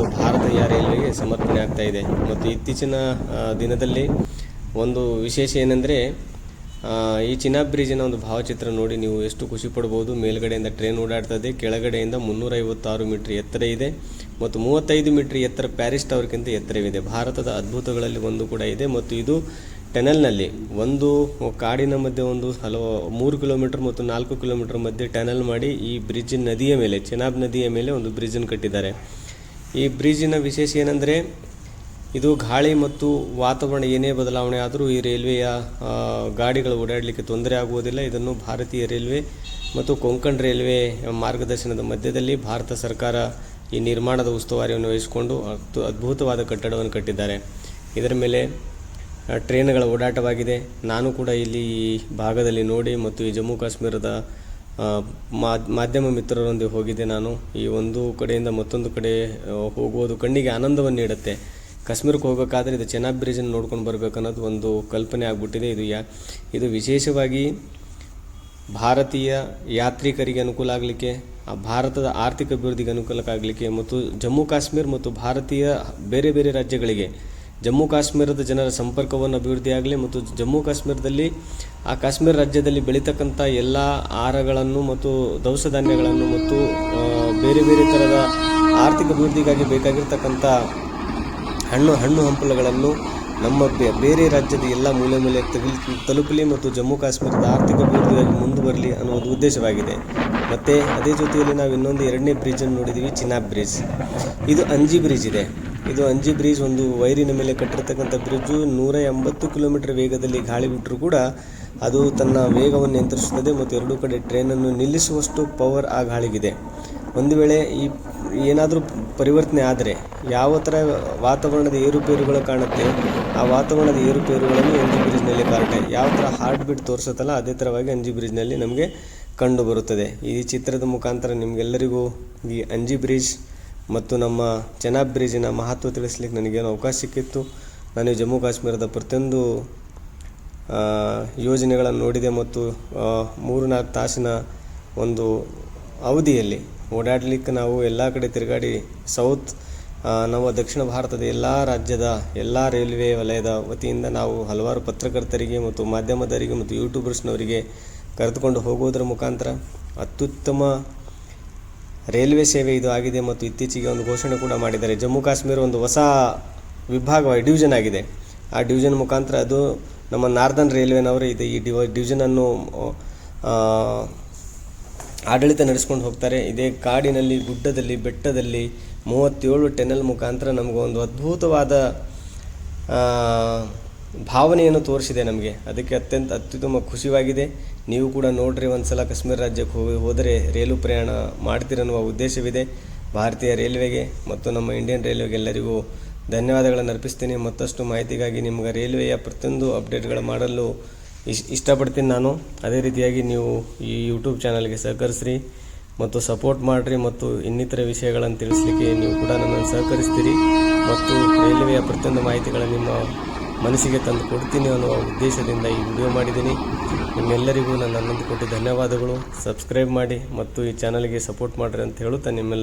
ಇದು ಭಾರತೀಯ ರೈಲ್ವೆಗೆ ಸಮರ್ಪಣೆ ಆಗ್ತಾ ಇದೆ. ಮತ್ತು ಇತ್ತೀಚಿನ ದಿನದಲ್ಲಿ ಒಂದು ವಿಶೇಷ ಏನೆಂದರೆ ಈ ಚಿನಾಬ್ ಬ್ರಿಡ್ಜಿನ ಒಂದು ಭಾವಚಿತ್ರ ನೋಡಿ ನೀವು ಎಷ್ಟು ಖುಷಿ ಪಡ್ಬೋದು. ಮೇಲ್ಗಡೆಯಿಂದ ಟ್ರೈನ್ ಓಡಾಡ್ತದೆ, ಕೆಳಗಡೆಯಿಂದ 356 ಮೀಟರ್ ಎತ್ತರ ಇದೆ ಮತ್ತು 35 ಮೀಟರ್ ಎತ್ತರ ಪ್ಯಾರಿಸ್ ಟವರ್ಗಿಂತ ಎತ್ತರವಿದೆ. ಭಾರತದ ಅದ್ಭುತಗಳಲ್ಲಿ ಒಂದು ಕೂಡ ಇದೆ. ಮತ್ತು ಇದು ಟನಲ್ನಲ್ಲಿ ಒಂದು ಕಾಡಿನ ಮಧ್ಯೆ 3 ಕಿಲೋಮೀಟರ್ ಮತ್ತು 4 ಕಿಲೋಮೀಟರ್ ಮಧ್ಯೆ ಟನಲ್ ಮಾಡಿ ಈ ಬ್ರಿಡ್ಜ್ ನದಿಯ ಮೇಲೆ, ಚೆನಾಬ್ ನದಿಯ ಮೇಲೆ ಒಂದು ಬ್ರಿಡ್ಜನ್ನು ಕಟ್ಟಿದ್ದಾರೆ. ಈ ಬ್ರಿಡ್ಜಿನ ವಿಶೇಷ ಏನೆಂದರೆ ಇದು ಗಾಳಿ ಮತ್ತು ವಾತಾವರಣ ಏನೇ ಬದಲಾವಣೆ ಆದರೂ ಈ ರೈಲ್ವೆಯ ಗಾಡಿಗಳು ಓಡಾಡಲಿಕ್ಕೆ ತೊಂದರೆ ಆಗುವುದಿಲ್ಲ. ಇದನ್ನು ಭಾರತೀಯ ರೈಲ್ವೆ ಮತ್ತು ಕೊಂಕಣ್ ರೈಲ್ವೆ ಮಾರ್ಗದರ್ಶನದ ಮಧ್ಯದಲ್ಲಿ ಭಾರತ ಸರ್ಕಾರ ಈ ನಿರ್ಮಾಣದ ಉಸ್ತುವಾರಿಯನ್ನು ವಹಿಸಿಕೊಂಡು ಅದ್ಭುತವಾದ ಕಟ್ಟಡವನ್ನು ಕಟ್ಟಿದ್ದಾರೆ. ಇದರ ಮೇಲೆ ಟ್ರೈನ್ಗಳ ಓಡಾಟವಾಗಿದೆ. ನಾನು ಕೂಡ ಇಲ್ಲಿ ಈ ಭಾಗದಲ್ಲಿ ನೋಡಿ ಮತ್ತು ಈ ಜಮ್ಮು ಕಾಶ್ಮೀರದ ಮಾಧ್ಯಮ ಮಿತ್ರರೊಂದಿಗೆ ಹೋಗಿದ್ದೆ. ನಾನು ಈ ಒಂದು ಕಡೆಯಿಂದ ಮತ್ತೊಂದು ಕಡೆ ಹೋಗುವುದು ಕಣ್ಣಿಗೆ ಆನಂದವನ್ನು ನೀಡುತ್ತೆ. ಕಾಶ್ಮೀರಕ್ಕೆ ಹೋಗಬೇಕಾದ್ರೆ ಇದು ಚೆನಾಬ್ ಬ್ರಿಡ್ಜನ್ನು ನೋಡ್ಕೊಂಡು ಬರಬೇಕು ಅನ್ನೋದು ಒಂದು ಕಲ್ಪನೆ ಆಗಿಬಿಟ್ಟಿದೆ. ಇದು ವಿಶೇಷವಾಗಿ ಭಾರತೀಯ ಯಾತ್ರಿಕರಿಗೆ ಅನುಕೂಲ ಆಗಲಿಕ್ಕೆ, ಭಾರತದ ಆರ್ಥಿಕ ಅಭಿವೃದ್ಧಿಗೆ ಅನುಕೂಲಕ್ಕಾಗಲಿಕ್ಕೆ ಮತ್ತು ಜಮ್ಮು ಕಾಶ್ಮೀರ ಮತ್ತು ಭಾರತೀಯ ಬೇರೆ ಬೇರೆ ರಾಜ್ಯಗಳಿಗೆ ಜಮ್ಮು ಕಾಶ್ಮೀರದ ಜನರ ಸಂಪರ್ಕವನ್ನು ಅಭಿವೃದ್ಧಿಯಾಗಲಿ ಮತ್ತು ಜಮ್ಮು ಕಾಶ್ಮೀರದಲ್ಲಿ ಆ ಕಾಶ್ಮೀರ ರಾಜ್ಯದಲ್ಲಿ ಬೆಳೀತಕ್ಕಂಥ ಎಲ್ಲ ಆಹಾರಗಳನ್ನು ಮತ್ತು ದವಸ ಧಾನ್ಯಗಳನ್ನು ಮತ್ತು ಬೇರೆ ಬೇರೆ ಥರದ ಆರ್ಥಿಕ ಅಭಿವೃದ್ಧಿಗಾಗಿ ಬೇಕಾಗಿರ್ತಕ್ಕಂಥ ಹಣ್ಣು ಹಂಪಲುಗಳನ್ನು ನಮ್ಮ ಬೇರೆ ರಾಜ್ಯದ ಎಲ್ಲ ಮೂಲೆ ತಲುಪಲಿ ಮತ್ತು ಜಮ್ಮು ಕಾಶ್ಮೀರದ ಆರ್ಥಿಕ ಅಭಿವೃದ್ಧಿಯಾಗಿ ಮುಂದುವರಲಿ ಅನ್ನೋದು ಉದ್ದೇಶವಾಗಿದೆ. ಮತ್ತು ಅದೇ ಜೊತೆಯಲ್ಲಿ ನಾವು ಇನ್ನೊಂದು 2ನೇ ಬ್ರಿಡ್ಜನ್ನು ನೋಡಿದ್ದೀವಿ, ಚಿನಾಬ್ ಬ್ರಿಡ್ಜ್. ಇದು ಅಂಜಿ ಬ್ರಿಡ್ಜ್ ಇದೆ. ಇದು ಅಂಜಿ ಬ್ರಿಡ್ಜ್ ಒಂದು ವೈರಿನ ಮೇಲೆ ಕಟ್ಟಿರ್ತಕ್ಕಂಥ ಬ್ರಿಡ್ಜು. 180 ಕಿಲೋಮೀಟರ್ ವೇಗದಲ್ಲಿ ಗಾಳಿ ಬಿಟ್ಟರೂ ಕೂಡ ಅದು ತನ್ನ ವೇಗವನ್ನು ನಿಯಂತ್ರಿಸುತ್ತದೆ ಮತ್ತು ಎರಡೂ ಕಡೆ ಟ್ರೈನನ್ನು ನಿಲ್ಲಿಸುವಷ್ಟು ಪವರ್ ಆ ಗಾಳಿಗಿದೆ. ಒಂದು ವೇಳೆ ಈ ಏನಾದರೂ ಪರಿವರ್ತನೆ ಆದರೆ ಯಾವ ಥರ ವಾತಾವರಣದ ಏರುಪೇರುಗಳು ಕಾಣುತ್ತೆ, ಆ ವಾತಾವರಣದ ಏರುಪೇರುಗಳನ್ನು ಅಂಜಿ ಬ್ರಿಡ್ಜ್ನಲ್ಲಿ ಕಾಣುತ್ತೆ. ಯಾವ ಥರ ಹಾರ್ಟ್ ಬೀಟ್ ತೋರಿಸುತ್ತಲ್ಲ ಅದೇ ಥರವಾಗಿ ಅಂಜಿ ಬ್ರಿಡ್ಜ್ನಲ್ಲಿ ನಮಗೆ ಕಂಡು ಬರುತ್ತದೆ. ಈ ಚಿತ್ರದ ಮುಖಾಂತರ ನಿಮಗೆಲ್ಲರಿಗೂ ಈ ಅಂಜಿ ಬ್ರಿಡ್ಜ್ ಮತ್ತು ನಮ್ಮ ಚೆನಾಬ್ ಬ್ರಿಡ್ಜಿನ ಮಹತ್ವ ತಿಳಿಸ್ಲಿಕ್ಕೆ ನನಗೇನು ಅವಕಾಶ ಸಿಕ್ಕಿತ್ತು. ನಾನು ಜಮ್ಮು ಕಾಶ್ಮೀರದ ಪ್ರತಿಯೊಂದು ಯೋಜನೆಗಳನ್ನು ನೋಡಿದೆ ಮತ್ತು 3-4 ತಾಸಿನ ಒಂದು ಅವಧಿಯಲ್ಲಿ ಓಡಾಡಲಿಕ್ಕೆ ನಾವು ಎಲ್ಲ ಕಡೆ ತಿರುಗಾಡಿ ನಮ್ಮ ದಕ್ಷಿಣ ಭಾರತದ ಎಲ್ಲ ರಾಜ್ಯದ ಎಲ್ಲ ರೈಲ್ವೆ ವಲಯದ ವತಿಯಿಂದ ನಾವು ಹಲವಾರು ಪತ್ರಕರ್ತರಿಗೆ ಮತ್ತು ಮಾಧ್ಯಮದವರಿಗೆ ಮತ್ತು ಯೂಟ್ಯೂಬರ್ಸ್ನವರಿಗೆ ಕರೆದುಕೊಂಡು ಹೋಗುವುದರ ಮುಖಾಂತರ ಅತ್ಯುತ್ತಮ ರೈಲ್ವೆ ಸೇವೆ ಇದು ಆಗಿದೆ. ಮತ್ತು ಇತ್ತೀಚೆಗೆ ಒಂದು ಘೋಷಣೆ ಕೂಡ ಮಾಡಿದ್ದಾರೆ. ಜಮ್ಮು ಕಾಶ್ಮೀರ ಒಂದು ಹೊಸ ವಿಭಾಗವಾಗಿ ಡಿವಿಷನ್ ಆಗಿದೆ. ಆ ಡಿವಿಷನ್ ಮುಖಾಂತರ ಅದು ನಮ್ಮ ನಾರ್ದರ್ನ್ ರೈಲ್ವೆನವರು ಇದೆ ಈ ಡಿವಿಷನನ್ನು ಆಡಳಿತ ನಡೆಸ್ಕೊಂಡು ಹೋಗ್ತಾರೆ. ಇದೇ ಕಾಡಿನಲ್ಲಿ, ಗುಡ್ಡದಲ್ಲಿ, ಬೆಟ್ಟದಲ್ಲಿ 37 ಟನಲ್ ಮುಖಾಂತರ ನಮಗೊಂದು ಅದ್ಭುತವಾದ ಭಾವನೆಯನ್ನು ತೋರಿಸಿದೆ ನಮಗೆ. ಅದಕ್ಕೆ ಅತ್ಯುತ್ತಮ ಖುಷಿಯಾಗಿದೆ. ನೀವು ಕೂಡ ನೋಡ್ರಿ, ಒಂದು ಸಲ ಕಾಶ್ಮೀರ ರಾಜ್ಯಕ್ಕೆ ಹೋದರೆ ರೈಲು ಪ್ರಯಾಣ ಮಾಡ್ತೀರನ್ನುವ ಉದ್ದೇಶವಿದೆ. ಭಾರತೀಯ ರೈಲ್ವೆಗೆ ಮತ್ತು ನಮ್ಮ ಇಂಡಿಯನ್ ರೈಲ್ವೆಗೆ ಎಲ್ಲರಿಗೂ ಧನ್ಯವಾದಗಳನ್ನು ಅರ್ಪಿಸ್ತೀನಿ. ಮತ್ತಷ್ಟು ಮಾಹಿತಿಗಾಗಿ ನಿಮ್ಗೆ ರೈಲ್ವೆಯ ಪ್ರತಿಯೊಂದು ಅಪ್ಡೇಟ್ಗಳು ಮಾಡಲು ಇಷ್ಟಪಡ್ತೀನಿ ನಾನು. ಅದೇ ರೀತಿಯಾಗಿ ನೀವು ಈ ಯೂಟ್ಯೂಬ್ ಚಾನಲ್ಗೆ ಸಹಕರಿಸ್ರಿ ಮತ್ತು ಸಪೋರ್ಟ್ ಮಾಡಿರಿ ಮತ್ತು ಇನ್ನಿತರ ವಿಷಯಗಳನ್ನು ತಿಳಿಸ್ಲಿಕ್ಕೆ ನೀವು ಕೂಡ ನನ್ನನ್ನು ಸಹಕರಿಸ್ತೀರಿ ಮತ್ತು ರೈಲ್ವೆಯ ಪ್ರತಿಯೊಂದು ಮಾಹಿತಿಗಳನ್ನು ನಿಮ್ಮ ಮನಸ್ಸಿಗೆ ತಂದು ಕೊಡ್ತೀನಿ ಅನ್ನುವ ಉದ್ದೇಶದಿಂದ ಈ ವಿಡಿಯೋ ಮಾಡಿದ್ದೀನಿ. ನಿಮ್ಮೆಲ್ಲರಿಗೂ ನನ್ನ ಕೊಟ್ಟು ಧನ್ಯವಾದಗಳು. ಸಬ್ಸ್ಕ್ರೈಬ್ ಮಾಡಿ ಮತ್ತು ಈ ಚಾನಲ್ಗೆ ಸಪೋರ್ಟ್ ಮಾಡಿರಿ ಅಂತ ಹೇಳುತ್ತಾ ನಿಮ್ಮೆಲ್ಲ